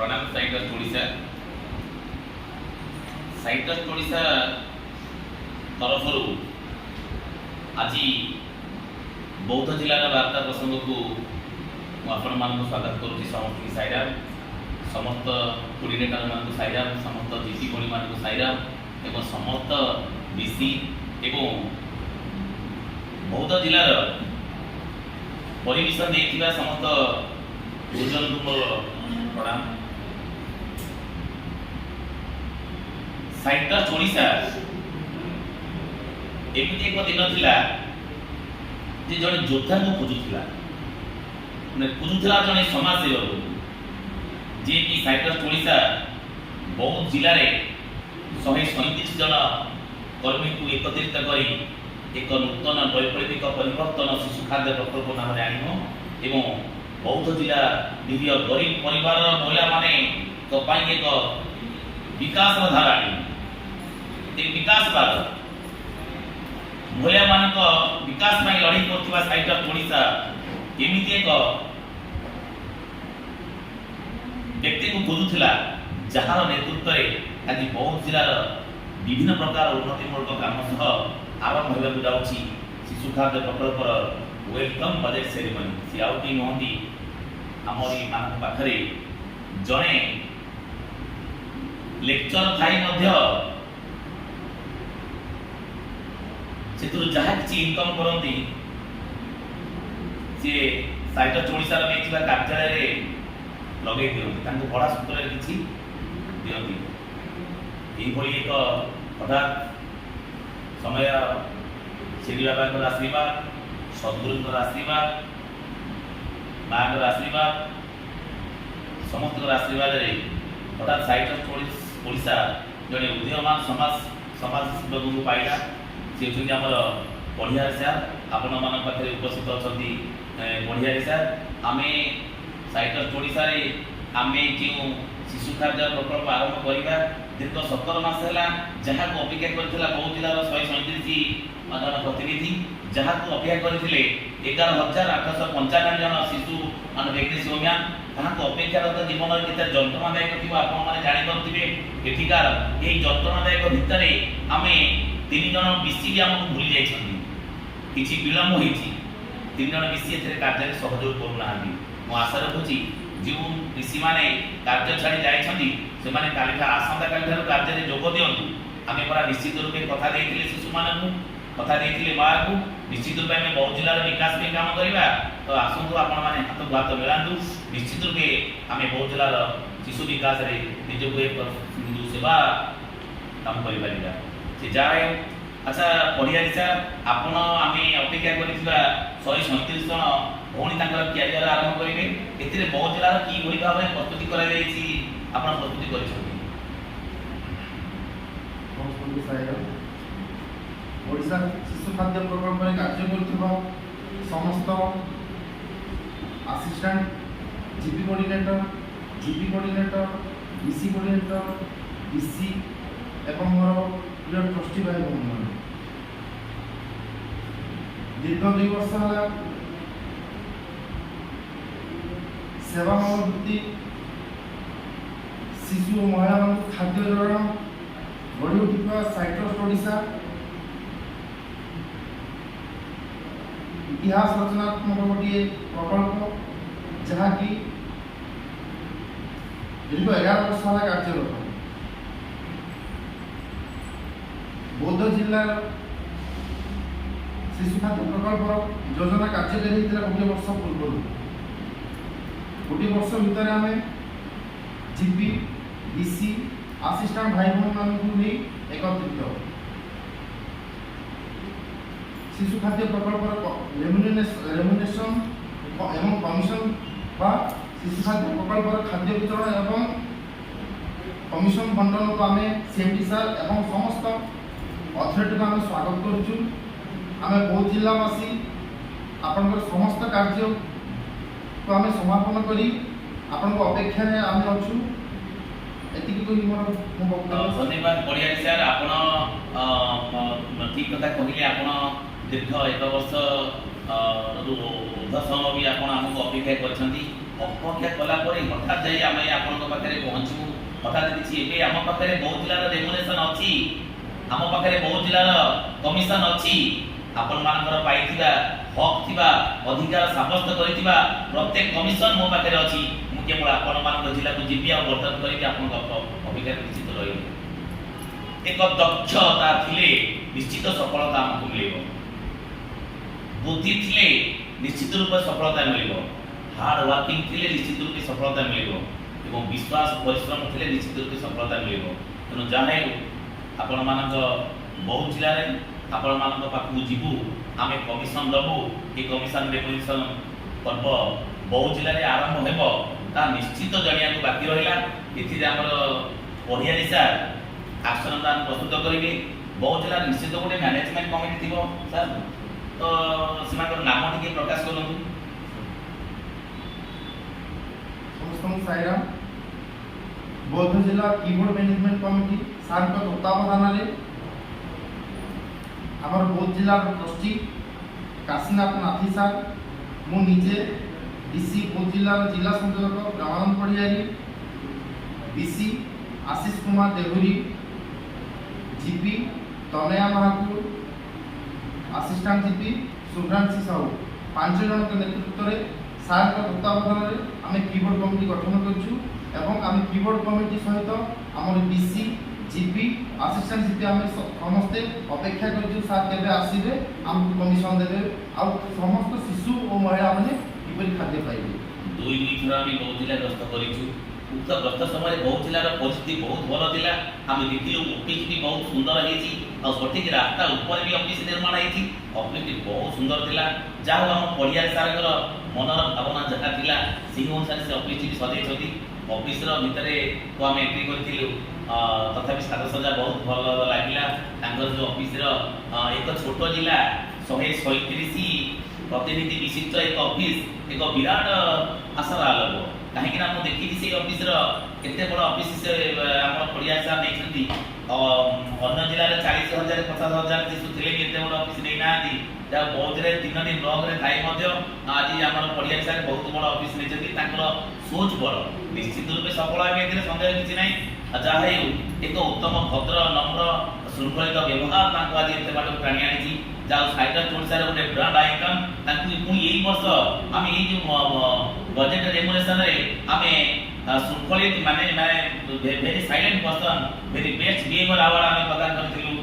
प्रणाम साइटस ओडिशा तरफ आज बौद्ध जिलार वार्ता प्रसंग को आपण मान स्वागत करुच्ची। समस्त साईराम, समस्त कोर्डिनेटर मान साईराम, समस्त जीसी भणी मान साईराम एवं समस्त बीसी एवं बौद्ध जिलार परिवेशन देथिबा समस्त गुरुजन को प्रणाम। साइटस ओडिशा एमती एक दिन थिला जे जड़े योद्धा को खोजुला जड़े समाजसेवक जी कि साइटस ओडिशा बौद्ध जिले में 137 जन कर्मी को एकत्रित कर एक नूतन वैकल्पिक परिवर्तन शिशु खाद्य प्रकल्प नाम आनिब एवं बौद्ध जिला निरीह गरीब परिवार महिला माने एक विकास धारा विकासवाद महिला मान विकास लड़ाई कर साइटस ओडिशा एमती एक व्यक्ति को खोजुला जार नेतृत्व में आज बौद्ध जिलार विभिन्न प्रकार उन्नतिमूलक काम सह आरंभ होगा जाऊँगी शिशु खाद्य प्रकल्पर वेलकम बजेट सेरेमनी। सी आउ कि नुहति आमरी मान पाखरे जड़े लेक्चर थाई से जहाँ किसी इनकम करती सी साइटस ओडिशा कार्यालय लगे दिखती पढ़ा सूत्र किसी दिखती एक हठात समय श्री बाबा आशीर्वाद, सद्गुरु आशीर्वाद, माँ आशीर्वाद, समस्त आशीर्वाद हठात साइटस ओडिशा जड़े उदीयमान समाज को पाइला। सी हूँ आमर बढ़िया सार आपण मान पाखे उपस्थित अच्छा बढ़िया सार आम साइटस ओडिशा आम जो शिशु खाद्य प्रकल्प आरंभ करवा दीर्घ 17 मास है जहाँ को अपेक्षा करथिला बौद्ध जिलार 137 जन प्रतिनिधि जहाँ को अपेक्षा करथिले 11,895 जन शिशु मान प्रेगनेंसी वुमेन जहाँ को अपेक्षारत जीवन केते जंत्रणादायक थी आपण माने जानि पारुथिबे। एठिकार एही जंत्रणादायक भितर आम 3 जन बीसी आमको भूली जाइछन्ती किछि विलम्ब होइछि 3 जन बीसी एथरे कार्य सहयोग करूना। मो आशा रखुछि जो ऋषि माने कार्य छाड़ी जाइछन्ती से माने कालिका आसंता कालिका कार्य जोग दियंतु। आमे परा निश्चित रूपे कथा देइथिले शिशु मानकु कथा देइथिले माँ को निश्चित रूपे आमे बौद्ध जिलार विकास पे काम करबा। तो आसंतु आपण माने हाथ को हाथ मिलांतु निश्चित रूपे आमे बौद्ध जिलार शिशु विकास रे निजको एक हिंदू सेवा काम करि परिबा से जाय। अच्छा बढ़िया दिशा आपण आमे अपेक्षा करिथिबा 137 जन भौणी तांकर क्यारियर आरंभ करिवे एतिरे बौद्ध जिलार की भली भाव प्रस्तुति करा जायछि आपण प्रस्तुति करिछथि। ओडिशा शिशु खाद्य प्रकल्प में कार्य करुवा समस्त assistant GP coordinator BC coordinator BC एवं मोर प्रिय ट्रस्टी भाई बहन दीर्घ 2 वर्ष है सेवा मनोवृत्ति शिशु और महिला खाद्य जोड़न बढ़ी उठा साइटस ओडिशा इतिहास रचनात्मक गोटे प्रकल्प जहाँकि दीर्घ 11 वर्ष है कार्यरत बौद्ध जिला शिशु खाद्य प्रकल्प योजना कार्यकारी होता गोटे वर्ष पूर्व गोटे वर्ष भितर आम जीपी बीसी असिस्टेंट भाई बहन मान एकत्रित शिशु खाद्य प्रकल्प रेमुनेशन एवं कमिशन बा शिशु खाद्य प्रकल्प खाद्य वितरण एवं कमिशन बंटन को आम सीएमडी सार एवं समस्त अथॉरिटी को आम स्वागत करुचु। आम बौद्ध जिलावासी आपण समस्त कार्य को आम समापन करी आपण को अपेक्षा आम अच्छु एतिक कहि मोर धन्यवाद। बढ़िया सर आपण ठीक कथा कहले आपण दीर्घ 1 वर्ष ऊर्ध्व समय भी आपण आमको अपेक्षा कर ଅପେକ୍ଷା କଲା ପରେ ହଠାତ୍ ଯାଇ ଆମେ ଆପଣଙ୍କ ପାଖରେ ପହଞ୍ଚିବୁ। ହଠାତ୍ କିଛି ଏବେ ଆମ ପାଖରେ ବହୁତ ଜିଲ୍ଲାର ରେମୁନେସନ୍ ଅଛି, ଆମ ପାଖରେ ବହୁତ ଜିଲ୍ଲାର କମିଶନ ଅଛି। ଆପଣମାନଙ୍କର ପାଇଥିବା ହକ୍ ଥିବା ଅଧିକାର ସାବ୍ୟସ୍ତ କରିଥିବା ପ୍ରତ୍ୟେକ କମିଶନ ମୋ ପାଖରେ ଅଛି। ମୁଁ କେବଳ ଆପଣମାନଙ୍କ ଜିଲ୍ଲାକୁ ଯିବି ଆଉ ବର୍ତ୍ତମାନ କରିକି ଆପଣଙ୍କ ଅପେକ୍ଷାରେ ନିଶ୍ଚିତ ରହିବି। ଏକ ଦକ୍ଷତା ଥିଲେ ନିଶ୍ଚିତ ସଫଳତା ଆମକୁ ମିଳିବ, ବୁଦ୍ଧି ଥିଲେ ନିଶ୍ଚିତ ରୂପେ ସଫଳତା ମିଳିବ, ହାର୍ଡ ୱାର୍କିଂ ଥିଲେ ନିଶ୍ଚିତ ରୂପେ ସଫଳତା ମିଳିବ ଏବଂ ବିଶ୍ୱାସ ପରିଶ୍ରମ ଥିଲେ ନିଶ୍ଚିତ ରୂପେ ସଫଳତା ମିଳିବ। ତେଣୁ ଯାହା ହେଉ ଆପଣମାନଙ୍କ ବହୁ ଜିଲ୍ଲାରେ ଆପଣମାନଙ୍କ ପାଖକୁ ଯିବୁ, ଆମେ କମିଶନ ଦେବୁ। ଏ କମିଶନ ରେମୁନେସନ୍ ପର୍ବ ବହୁ ଜିଲ୍ଲାରେ ଆରମ୍ଭ ହେବ, ତାହା ନିଶ୍ଚିତ ଜାଣିବାକୁ ବାକି ରହିଲା। ଏଥିରେ ଆମର ପଢ଼ିଆଲି ସାର୍ ଆକ୍ସନ ପ୍ଲାନ୍ ପ୍ରସ୍ତୁତ କରିବେ। ବହୁ ଜିଲ୍ଲାରେ ନିଶ୍ଚିତ ଗୋଟେ ମ୍ୟାନେଜମେଣ୍ଟ କମିଟି ଥିବ ସାର୍, ତ ସେମାନଙ୍କର ନାମ ଟିକେ ପ୍ରକାଶ କରନ୍ତୁ। ସମସ୍ତଙ୍କୁ ସାଇରାମ। ବୌଦ୍ଧ ଜିଲ୍ଲା କିବୋର୍ଡ ମ୍ୟାନେଜମେଣ୍ଟ କମିଟି ସାର୍ଙ୍କ ତତ୍ତ୍ୱାବଧାନରେ ଆମର ବୌଦ୍ଧ ଜିଲ୍ଲାର ଟ୍ରଷ୍ଟି କାଶୀନାଥ ନାଥି ସାର୍, ମୁଁ ନିଜେ ଡିସି ବୌଦ୍ଧ ଜିଲ୍ଲାର ଜିଲ୍ଲା ସଂଯୋଜକ ବ୍ରହ୍ମାନନ୍ଦ ପଡ଼ିଆରୀ, ବିସି ଆଶିଷ କୁମାର ଦେହୁରୀ, ଜିପି ତନୟା ମହାକୁର, ଆସିଷ୍ଟାଣ୍ଟ ଜିପି ଶୁଭ୍ରାଂଶୀ ସାହୁ, 5 ଜଣଙ୍କ ନେତୃତ୍ୱରେ ସାର୍ଙ୍କ ତତ୍ତ୍ୱାବଧାନରେ ଆମେ କିବୋର୍ଡ କମିଟି ଗଠନ କରିଛୁ ଏବଂ ଆମେ କିବୋର୍ଡ କମିଟି ସହିତ ଆମର ବିସି ଜିପି ଆସିଷ୍ଟାଣ୍ଟ ଜିପି ଆମେ ସମସ୍ତେ ଅପେକ୍ଷା କରିଛୁ ସାର୍ କେବେ ଆସିବେ, ଆମକୁ କମିଶନ ଦେବେ ଆଉ ସମସ୍ତ ଶିଶୁ ଓ ମହିଳାମାନେ କିପରି ଖାଦ୍ୟ ପାଇବେ। 2 ଥର ଆମେ ବହୁ ଜିଲ୍ଲା ଗସ୍ତ କରିଛୁ। ଉକ୍ତ ଗସ୍ତ ସମୟରେ ବହୁ ଜିଲ୍ଲାର ପରିସ୍ଥିତି ବହୁତ ଭଲ ଥିଲା। ଆମେ ଦେଖିଲୁ ଅଫିସ୍ ବି ବହୁତ ସୁନ୍ଦର ହେଇଛି ଆଉ ସଠିକ୍ ରାସ୍ତା ଉପରେ ବି ଅଫିସ୍ ନିର୍ମାଣ ହେଇଛି। ଅଫିସ୍ଟି ବହୁତ ସୁନ୍ଦର ଥିଲା। ଯାହା ହଉ ଆମ ପଡ଼ିଆରୀ ସାର୍ଙ୍କର ମନର ଭାବନା ଯାହା ଥିଲା ସେହି ଅନୁସାରେ ସେ ଅଫିସ୍ଟି ବି ସଜେଇଛନ୍ତି। ଅଫିସ୍ର ଭିତରେ ଆମେ ଏଣ୍ଟ୍ରି କରିଥିଲୁ, ତଥାପି ସାଜସଜ୍ଜା ବହୁତ ଭଲ ଲାଗିଲା। ତାଙ୍କର ଯେଉଁ ଅଫିସ୍ର ଏକ ଛୋଟ ଜିଲ୍ଲା 137 ପ୍ରତିନିଧି ବିଶିଷ୍ଟ ଏକ ଅଫିସ୍ ଏକ ବିରାଟ ଆଶାର ଆଲୋକ। କାହିଁକିନା ମୁଁ ଦେଖିଛି ସେଇ ଅଫିସ୍ର କେତେ ବଡ଼ ଅଫିସ୍ ସେ ଆମର ପଡ଼ିଆରୀ ସାର୍ ନେଇଛନ୍ତି। ଅନ୍ୟ ଜିଲ୍ଲାରେ 40,000 50,000 ଶିଶୁ ଥିଲେ ବି ଏତେ ବଡ଼ ଅଫିସ୍ ନେଇନାହାନ୍ତି। ଯାହା ବୌଦ୍ଧରେ 3ଟି ବ୍ଲକରେ ଥାଇ ମଧ୍ୟ ଆଜି ଆମର ପଡ଼ିଆରୀ ସାର୍ ବହୁତ ବଡ଼ ଅଫିସ୍ ନେଇଛନ୍ତି। ତାଙ୍କର ସୋଚ୍ ବଡ଼, ନିଶ୍ଚିତ ରୂପେ ସଫଳ ହେବେ, ଏଥିରେ ସନ୍ଦେହ କିଛି ନାହିଁ। ଯାହା ହେଉ ଏକ ଉତ୍ତମ ଭଦ୍ର ନମ୍ର ଶୃଙ୍ଖଳିତ ବ୍ୟବହାର ତାଙ୍କୁ ଆଜି ଏତେ ବାଟକୁ ଟାଣି ଆଣିଛି। ଯାହା ସାଇଟ୍ରସ୍ ଓଡ଼ିଶାର ଗୋଟେ ବ୍ରାଣ୍ଡ ଆଇକନ୍। ତାଙ୍କୁ ପୁଣି ଏଇ ବର୍ଷ ଆମେ ଏଇ ଯେଉଁ ବଜେଟ୍ ରେମୁନେସନରେ ଆମେ ଶୃଙ୍ଖଳିତ ମାନେ very silent person very best behaviour award ଆମେ ପ୍ରଦାନ କରିଥିଲୁ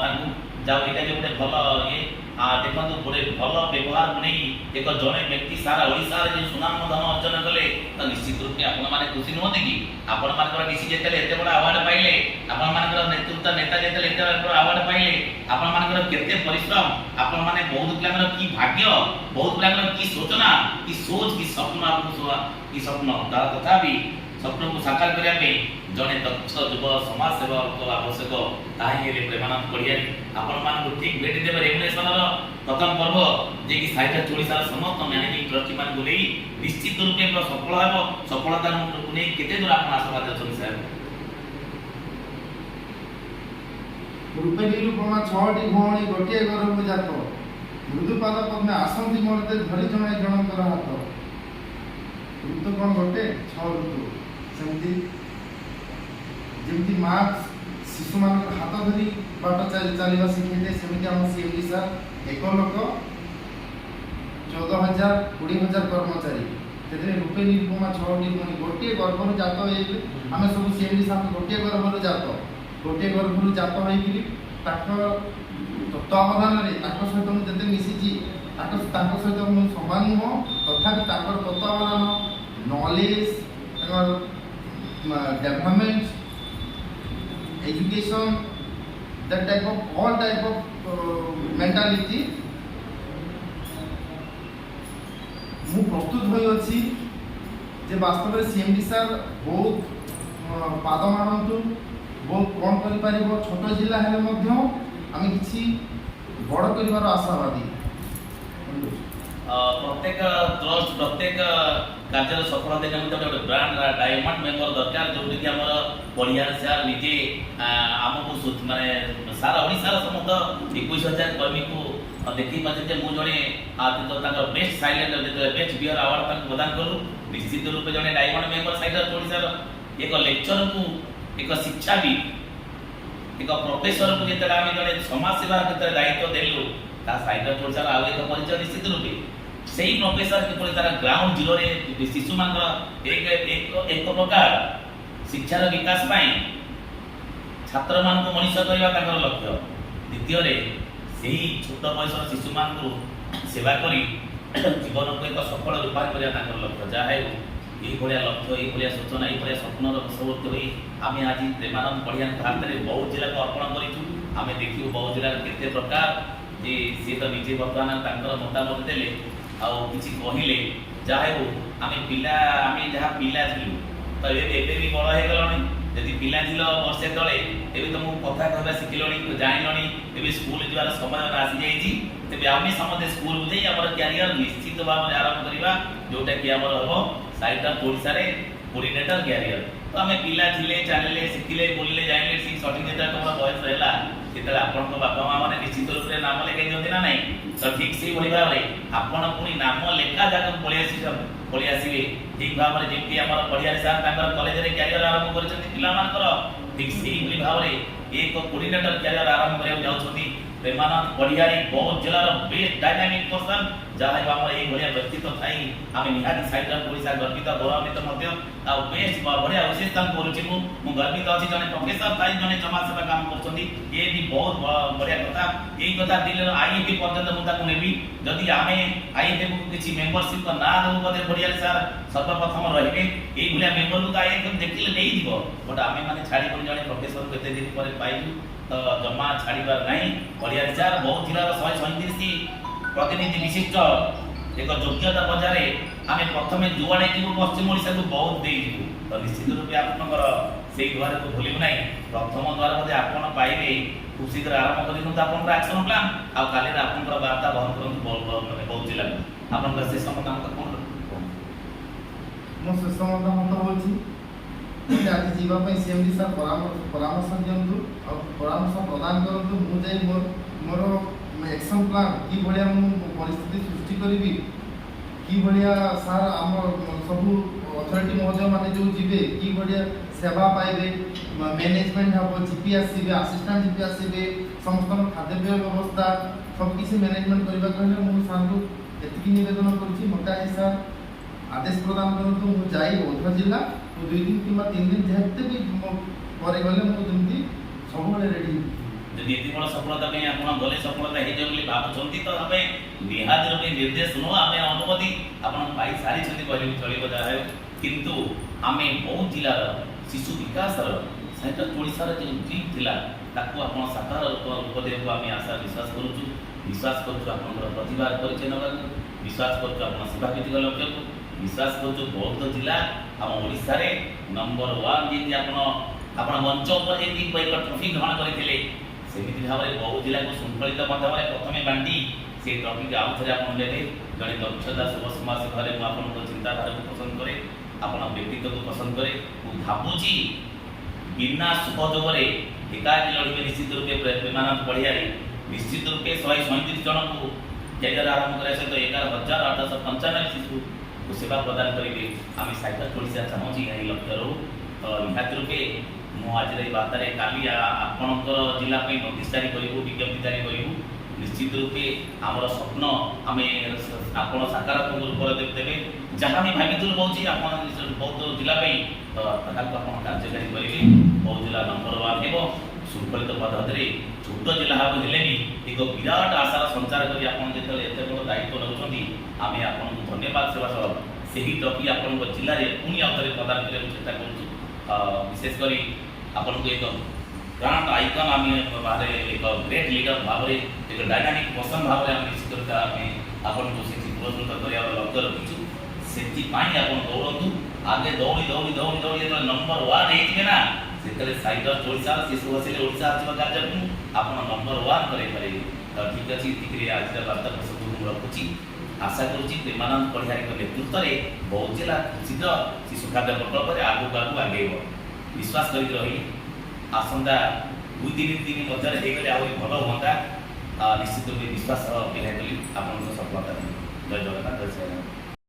ତାଙ୍କୁ। ଯାହା ଏଇଟା ବି ଗୋଟେ ଭଲ ଇଏ ଦେଖନ୍ତୁ, ଗୋଟେ ଭଲ ବ୍ୟବହାରକୁ ନେଇ ଏକ ଜଣେ ବ୍ୟକ୍ତି ସାରା ଓଡ଼ିଶାରେ ଯେଉଁ ସୁନାମ ଧନ ଅର୍ଜନ କଲେ, ତ ନିଶ୍ଚିତ ରୂପେ ଆପଣମାନେ ଖୁସି ନୁହନ୍ତି କି? ଆପଣମାନଙ୍କର ଡିସି ଯେତେବେଳେ ଏତେ ବଡ଼ ଆୱାର୍ଡ ପାଇଲେ, ଆପଣମାନଙ୍କର ନେତୃତ୍ୱ ନେତା ଯେତେବେଳେ ଏତେ ବଡ଼ ଆୱାର୍ଡ ପାଇଲେ, ଆପଣମାନଙ୍କର କେତେ ପରିଶ୍ରମ, ଆପଣମାନେ ବହୁତ ପିଲାଙ୍କର କି ଭାଗ୍ୟ, ବହୁତ ପିଲାଙ୍କର କି ସୂଚନା, କି ସୋଚ୍, କି ସ୍ୱପ୍ନ, କି ସ୍ୱପ୍ନ, ତାହା ତଥାପି ସ୍ୱପ୍ନକୁ ସାକାର କରିବା ପାଇଁ ଜଣେ ଦକ୍ଷ ଯୁବ ସମାଜସେବକ ଆବଶ୍ୟକ। ତାହା ହିଁ ହେଲେ ପ୍ରେମାନନ୍ଦ ପଡ଼ିଆରୀ। ଆପଣମାନଙ୍କୁ ଠିକ୍ ଭେଟି ଦେବେ ରେମୁନେସନର ପ୍ରଥମ ପର୍ବ, ଯିଏକି ସାଇଟ୍ରସ୍ ଓଡ଼ିଶାର ସମସ୍ତ ମ୍ୟାନେଜିଂ ଟ୍ରଷ୍ଟିମାନଙ୍କୁ ନେଇ ନିଶ୍ଚିତ ରୂପେ ସଫଳ ହେବ। ସଫଳତାକୁ ନେଇ କେତେ ଦୂର ଆପଣ ଆଶାବାଦୀ ଅଛନ୍ତି ସାର୍? ରୂପେ ନିରୂପମା 6ଟି ଭଉଣୀ ଗୋଟିଏ ଗର୍ଭକୁ ଜାତ, ମୃଦୁପାଦ ପଦ୍ମେ ଆସନ୍ତି ମର୍ତ୍ତେ ଧରି ଜଣେ ଜଣଙ୍କର ହାତ। ଋତୁ କ'ଣ ଗୋଟେ? 6 ଋତୁ। ସେମିତି ଯେମିତି ମା ଶିଶୁମାନଙ୍କର ହାତ ଧରି ବାଟ ଚାଲିବା ଶିଖେଇଥାଏ, ସେମିତି ଆମ ସିଏମ୍ଡି ସାର୍ 1 ଲକ୍ଷ 14,000 20,000 କର୍ମଚାରୀ, ସେଥିରେ ରୂପେ ନିରୂପମା 6ଟି ଭଉଣୀ ଗୋଟିଏ ଗର୍ଭରୁ ଜାତ ହେଇଥିଲେ। ଆମେ ସବୁ ସିଏମ୍ଡି ସାର୍ ଗୋଟିଏ ଗର୍ଭରୁ ଜାତ ହେଇକିରି ତାଙ୍କ ତତ୍ତ୍ୱାବଧାନରେ ତାଙ୍କ ସହିତ ମୁଁ ଯେତେ ମିଶିଛି, ତାଙ୍କ ସହିତ ମୁଁ ସମାନ ନୁହଁ, ତଥାପି ତାଙ୍କର ତତ୍ତ୍ୱାବଧାନ, ନଲେଜ, ତାଙ୍କର development, education, that type of all type of mentality ମୁଁ ପ୍ରସ୍ତୁତ ହୋଇଅଛି ଯେ ବାସ୍ତବରେ ସିଏମ୍ଡି ସାର୍ ବହୁତ ପାଦ ମାରନ୍ତୁ, ବହୁତ କ'ଣ କରିପାରିବ। ଛୋଟ ଜିଲ୍ଲା ହେଲେ ମଧ୍ୟ ଆମେ କିଛି ବଡ଼ କରିବାର ଆଶାବାଦୀ। ପ୍ରତ୍ୟେକ ଟ୍ରଷ୍ଟ ପ୍ରତ୍ୟେକ କାର୍ଯ୍ୟର ସଫଳତା ନିମନ୍ତେ ଗୋଟେ ବ୍ରାଣ୍ଡ ଡାଇମଣ୍ଡ ମେମ୍ବର ଦରକାର, ଯେଉଁଠିକି ଆମର ପଡ଼ିଆରୀ ସାର୍ ନିଜେ ଆମକୁ ମାନେ ସାରା ଓଡ଼ିଶାର ସମସ୍ତ 21,000 କର୍ମୀକୁ देखी पारे मुझे बेस्ट साइलेंट बेस्ट बियर अवार्ड प्रदान करूँ निश्चित रूप जड़े डायमंड मेंबर साइडर ओडार एक लेक्चर को एक शिक्षा भी एक प्रोफेसर को जिते आम जड़े समाज सेवा क्षेत्र में दायित्व देलु साइडर ओडार आउ एक परिचय निश्चित रूपे से ही प्रोफेसर किपर तार ग्राउंड जीरो शिशु मान एक प्रकार शिक्षार विकास छात्र मान मनीष करने लक्ष्य द्वितीय से ही छोट बयस शिशु मान सेवा करी जीवन को एक सफल रूपायन करने लक्ष्य जहाँ ये लक्ष्य ये सूचना ये स्वप्नर बशवर्ती हुई आम आज प्रेमानंद पढ़िया हाथ में बौद्ध जिला को अर्पण करें देखू बौद्ध जिला केते प्रकार जे सी तो निजे बर्तमान मतामत देले किसी कहले जहाँ हो आम पिला आम जहाँ पिला थी तो ये भी बड़ हो गलानी यदि पिला थिल वर्षे तले एवं तुमको कथा कहवा शिखिल जान स्कूल जीवार समय आसी जाइए तेज आम समस्त स्कूल को आम क्यारियर निश्चित भाव में आरंभ करवा जोटा कि आम हम साइडर ओडार कोऑर्डिनेटर क्यारियर तो आम पिला थिले चलिए शिखिले बोलिले जाइले सी सठिक जो तुम बयस है से आपण बापा माँ मैंने निश्चित रूप से नाम लिखाई दिखते ना ना तो ठीक से भाव में आपण पुणी नाम लेखा जगह पलि आसवे ठीक भाव में जमी आम पढ़िया सार कलेज में क्यारियर आरंभ कर ठीक से भाव में एक कोऑर्डिनेटर क्यारियर आरंभ करने जाऊँगी प्रेमानंद पढ़ियारी बौद्ध जिलार बेस्ट डायनामिक पर्सन जहाँ आम ये व्यक्तित्व थी आम निहाती साइडर ओडिशा गर्वित गौरवान्वित बेस्ट बढ़िया विशेष करुच्ची मुझे गर्वित अच्छी जड़े प्रोफेसर थी जड़े समाज सेवा काम कर ये भी बहुत बढ़िया कथा यही कथा दिल्ली आईएफए पर्यटन मुझे नेबी जदि आम आईएफए को किसी मेम्बरशिप ना देव बोधे बढ़िया सार सर्वप्रथम रहे ये मेम्बर को आईएफए देखिले नहीं बट आम मैंने छाड़ी जड़े प्रोफेसर को दिन पर पाइलु तो जमा छाड़बार नहीं बढ़िया सार बौद्ध जिलार 137 प्रतिनिधि विशिष्ट एक योग्यता बजार आम प्रथम जुआड़े जीव पश्चिम ओडिशा को बौद्ध देजु तो निश्चित रूप आपंकर से द्वार को भूलू ना प्रथम द्वार बोधे आप पाइबे खूब शीघ्र आरंभ कर एक्शन प्लान आउ काली आपंकर वार्ता बहन करूँ बौद्ध जिला आप शेष मतामत कौन मो शेष मतामत होची आज जीवाई सीएमडी सर परामर्श दिंतु और परामर्श प्रदान करूँ मुझे मोर एक्शन प्लान कि भाया परिस्थिति सृष्टि करी कि भाया सार आम सब अथॉरिटी महोदय मैंने जो जीवे कि भाया सेवा पाइबे मैनेजमेंट हम जीपी आसवे आसिस्टांट जीपी आसवे समस्त खाद्य व्यवस्था सबकि मैनेजमेंट करने मुझे सार को ये नवेदन करुँच मत आज सार आदेश प्रदान करूँ मुझे बौद्ध जिला 2 दिन कि 3 दिन जहाँ भी पर गले मुझे सब रेडी जदि ये बड़ा सफलता में आप गले सफलता हो भावुं तो आम निहाती रूप निर्देश नुह आम अनुमति आप सारी कहले चलो जहाँ किंतु आम बौद्ध जिलार शिशु विकास साइडर ओडार जो ड्रीम थिला ताकू आप साकार रूप देव आम आशा विश्वास कर प्रतिभा परिचय ना विश्वास कर सेवा भित्तिक लक्ष्य को विश्वास कर बौद्ध जिला आम ओडिशा रे नंबर 1 जी आप मंच पर एक ट्रॉफी ग्रहण करते सेमिति भाव में बौद्ध जिला को शृंखलित माध्यम प्रथम बांटी से ट्रॉफी आउ थे आप जड़े दक्षता शुभ समाज सेवा मुझे चिंताधारा को पसंद करे आप व्यक्तित्व को पसंद करे भावुची बिना सहयोग एकाकी लड़े निश्चित रूपे प्रेमानंद पढ़िया निश्चित रूपे 137 जन को कैरियर आरंभ करने सहित 11,895 शिशु को सेवा प्रदान करेंगे आम साइडर ओडिशा चाहूँ यही लक्ष्य रो तो निहाती रूपे मुझे आज बार्तार काली आपणकर जिलापी नोटिस जारी करूँ विज्ञप्ति जारी करूँ निश्चित रूपे आमर स्वप्न आम आप सकारात्मक रूप देवे जहाँ भी भागी रोचे आप बौद्ध जिलापी तो आप कार्यकारी करेंगे बौद्ध जिला नंबर 1 हो शृंखलित पद्धति में छोट जिला भाव हेले भी एक विराट आशार संचार कर एत बड़ दायित्व नौकरी आम आपको धन्यवाद सेवा सह से ही ट्रॉफी आप जिले में पुणी आउे प्रदान करने चेष्टा करूँ विशेषकर आपन को एक ग्रांड आइकन आम बाहर एक ग्रेट लीडर भाव में एक डायनामिक पर्सन भाव में निश्चित रूप से आपन को से पुरस्कृत कर लक्ष्य रखीचु से आप दौड़ू आगे दौड़ी दौड़ी दौड़ी दौड़ी जो नंबर 1 है ना से साइडर ओडिशा शिशु हसिले ओडिशा आसवा कार्यक्रम आप नंबर 1 करेंगे तो ठीक अच्छे ठीक आज वार्ता प्रसंग रखुची आशा करुँच प्रेमानंद पढ़ियारी नेतृत्व में बौद्ध जिला शीघ्र शिशु खाद्य प्रकल्प में आगू आगू आगे विश्वास कर रही आसंता 2-3 दिन मध्य भल हाँ ନିଶ୍ଚିତ ରୂପେ ବିଶ୍ୱାସ ଅପେକ୍ଷା କଲି ଆପଣଙ୍କ ସଫଳତା ଜୟ ଜଗନ୍ନାଥ ଜୟ ଶ୍ରୀରାମ।